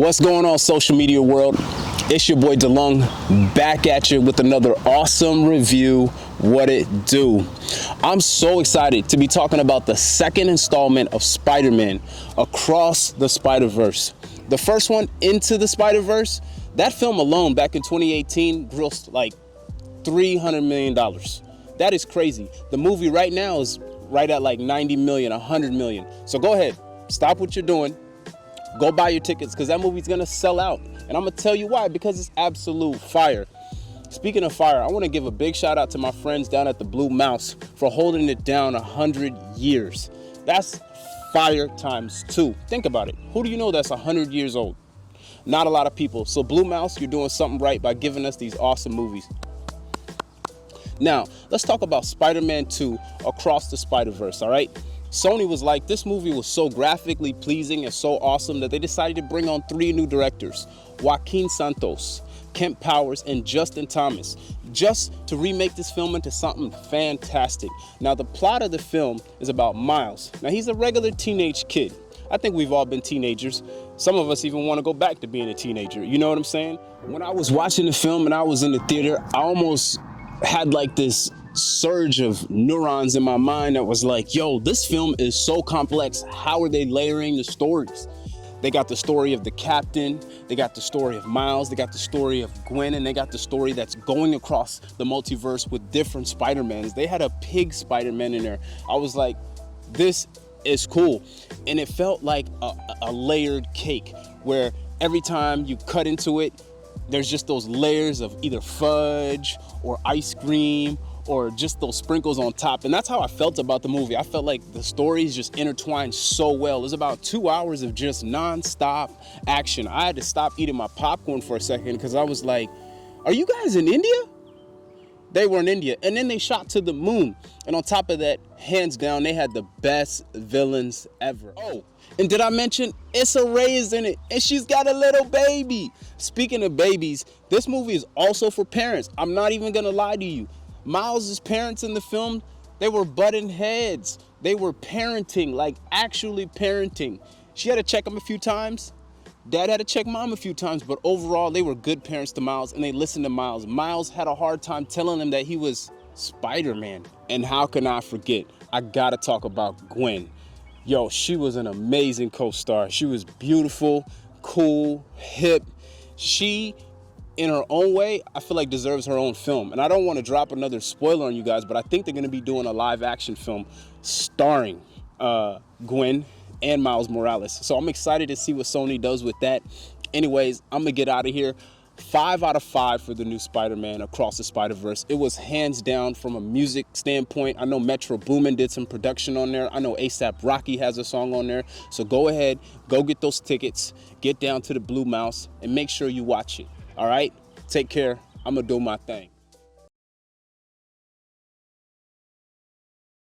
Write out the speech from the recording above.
What's going on, social media world? It's your boy DeLung back at you with another awesome review. What it do? I'm so excited to be talking about the second installment of Spider-Man Across the Spider-Verse. The first one, Into the Spider-Verse, that film alone back in 2018 grossed like $300 million. That is crazy. The movie right now is right at like 90 million, 100 million. So go ahead, stop what you're doing. Go buy your tickets because that movie's gonna sell out. And I'm gonna tell you why, because it's absolute fire. Speaking of fire, I wanna give a big shout out to my friends down at the Blue Mouse for holding it down 100 years. That's fire times 2. Think about it. Who do you know that's 100 years old? Not a lot of people. So Blue Mouse, you're doing something right by giving us these awesome movies. Now, let's talk about Spider-Man 2 Across the Spider-Verse, all right? Sony was like, this movie was so graphically pleasing and so awesome that they decided to bring on 3 new directors, Joaquin Santos, Kemp Powers, and Justin Thomas, just to remake this film into something fantastic. Now, the plot of the film is about Miles. Now, he's a regular teenage kid. I think we've all been teenagers. Some of us even want to go back to being a teenager. You know what I'm saying? When I was watching the film and I was in the theater, I almost had like this surge of neurons in my mind that was like, yo, this film is so complex. How are they layering the stories? They got the story of the captain, they got the story of Miles, they got the story of Gwen, and they got the story that's going across the multiverse with different Spider-Mans. They had a pig Spider-Man in there. I was like, this is cool. And it felt like a layered cake where every time you cut into it, there's just those layers of either fudge or ice cream or just those sprinkles on top. And that's how I felt about the movie. I felt like the stories just intertwined so well. It was about 2 hours of just non-stop action. I had to stop eating my popcorn for a second because I was like, are you guys in India? They were in India. And then they shot to the moon. And on top of that, hands down, they had the best villains ever. Oh, and did I mention Issa Rae is in it and she's got a little baby. Speaking of babies, this movie is also for parents. I'm not even gonna lie to you. Miles' parents in the film, they were butting heads. They were parenting, like actually parenting. She had to check him a few times. Dad had to check mom a few times, but overall, they were good parents to Miles and they listened to Miles. Miles had a hard time telling him that he was Spider-Man. And how can I forget? I gotta talk about Gwen. Yo, she was an amazing co-star. She was beautiful, cool, hip. She, in her own way, I feel like deserves her own film. And I don't want to drop another spoiler on you guys, but I think they're going to be doing a live action film starring Gwen and Miles Morales. So I'm excited to see what Sony does with that. Anyways, I'm going to get out of here. 5 out of 5 for the new Spider-Man Across the Spider-Verse. It was hands down from a music standpoint. I know Metro Boomin did some production on there. I know A$AP Rocky has a song on there. So go ahead, go get those tickets, get down to the Blue Mouse, and make sure you watch it. All right? Take care. I'm going to do my thing.